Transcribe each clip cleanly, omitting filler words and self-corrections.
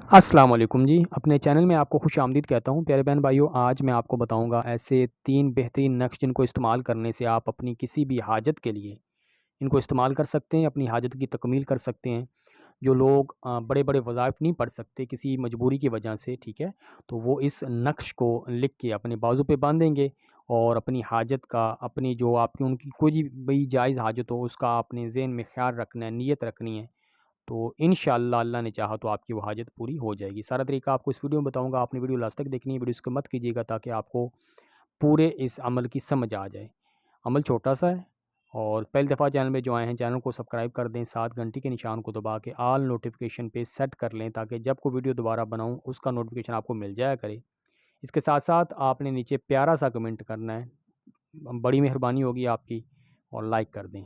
السلام علیکم جی، اپنے چینل میں آپ کو خوش آمدید کہتا ہوں۔ پیارے بہن بھائیو، آج میں آپ کو بتاؤں گا ایسے 3 بہترین نقش جن کو استعمال کرنے سے آپ اپنی کسی بھی حاجت کے لیے ان کو استعمال کر سکتے ہیں، اپنی حاجت کی تکمیل کر سکتے ہیں۔ جو لوگ بڑے بڑے وظائف نہیں پڑھ سکتے کسی مجبوری کی وجہ سے، ٹھیک ہے، تو وہ اس نقش کو لکھ کے اپنے بازو پہ باندھیں گے اور اپنی حاجت کا، اپنی جو آپ کی ان کی کوئی بھی جائز حاجت ہو اس کا اپنے ذہن میں خیال رکھنا ہے، نیت رکھنی ہے، تو انشاءاللہ اللہ نے چاہا تو آپ کی وہ حاجت پوری ہو جائے گی۔ سارا طریقہ آپ کو اس ویڈیو میں بتاؤں گا، آپ نے ویڈیو لاسٹ تک دیکھنی ہے، ویڈیو اسکپ مت کیجیے گا تاکہ آپ کو پورے اس عمل کی سمجھ آ جائے۔ عمل چھوٹا سا ہے، اور پہلی دفعہ چینل میں جو آئے ہیں چینل کو سبسکرائب کر دیں، ساتھ گھنٹی کے نشان کو دبا کے آل نوٹیفیکیشن پہ سیٹ کر لیں تاکہ جب کوئی ویڈیو دوبارہ بناؤں اس کا نوٹیفیکیشن آپ کو مل جایا کرے۔ اس کے ساتھ ساتھ آپ نے نیچے پیارا سا کمنٹ کرنا ہے، بڑی مہربانی ہوگی آپ کی، اور لائک کر دیں۔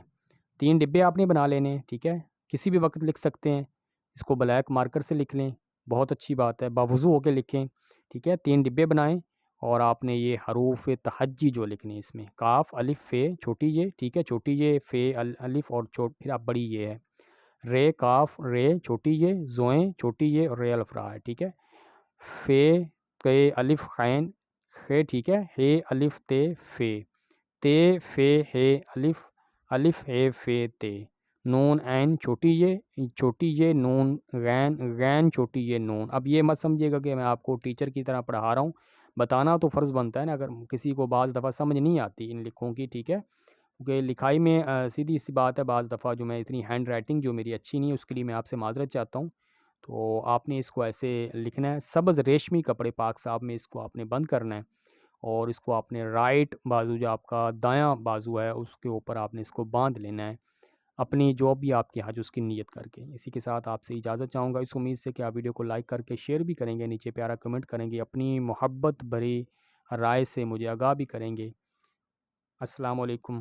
3 ڈبے آپ نے بنا لینے ہیں، ٹھیک ہے، کسی بھی وقت لکھ سکتے ہیں، اس کو بلیک مارکر سے لکھ لیں، بہت اچھی بات ہے، باوضو ہو کے لکھیں، ٹھیک ہے۔ 3 ڈبے بنائیں اور آپ نے یہ حروف تہجی جو لکھنے اس میں کاف الف فے چھوٹی یہ، ٹھیک ہے، چھوٹی یہ فے الف اور پھر آپ بڑی یہ ہے، رے کاف رے چھوٹی یہ، زوئیں چھوٹی یہ اور رے الف را ہے، ٹھیک ہے، فے تے الف خین خے، ٹھیک ہے، ہے الف تے فے، تے فے ہے الف الف ہے فے تے، نون عین چھوٹی یہ نون غین غین چھوٹی یہ نون۔ اب یہ مت سمجھیے گا کہ میں آپ کو ٹیچر کی طرح پڑھا رہا ہوں، بتانا تو فرض بنتا ہے نا، اگر کسی کو بعض دفعہ سمجھ نہیں آتی ان لکھوں کی، ٹھیک ہے، کیونکہ لکھائی میں سیدھی سی بات ہے، بعض دفعہ جو میں اتنی ہینڈ رائٹنگ جو میری اچھی نہیں ہے، اس کے لیے میں آپ سے معذرت چاہتا ہوں۔ تو آپ نے اس کو ایسے لکھنا ہے، سبز ریشمی کپڑے پاک صاحب میں اس کو آپ نے بند کرنا ہے، اور اس کو آپ نے رائٹ بازو جو آپ کا دایاں بازو ہے اس کے اوپر آپ نے اس کو باندھ لینا ہے، اپنی جو بھی آپ کی حج اس کی نیت کر کے۔ اسی کے ساتھ آپ سے اجازت چاہوں گا، اس امید سے کہ آپ ویڈیو کو لائک کر کے شیئر بھی کریں گے، نیچے پیارا کمنٹ کریں گے، اپنی محبت بھری رائے سے مجھے آگاہ بھی کریں گے۔ السلام علیکم۔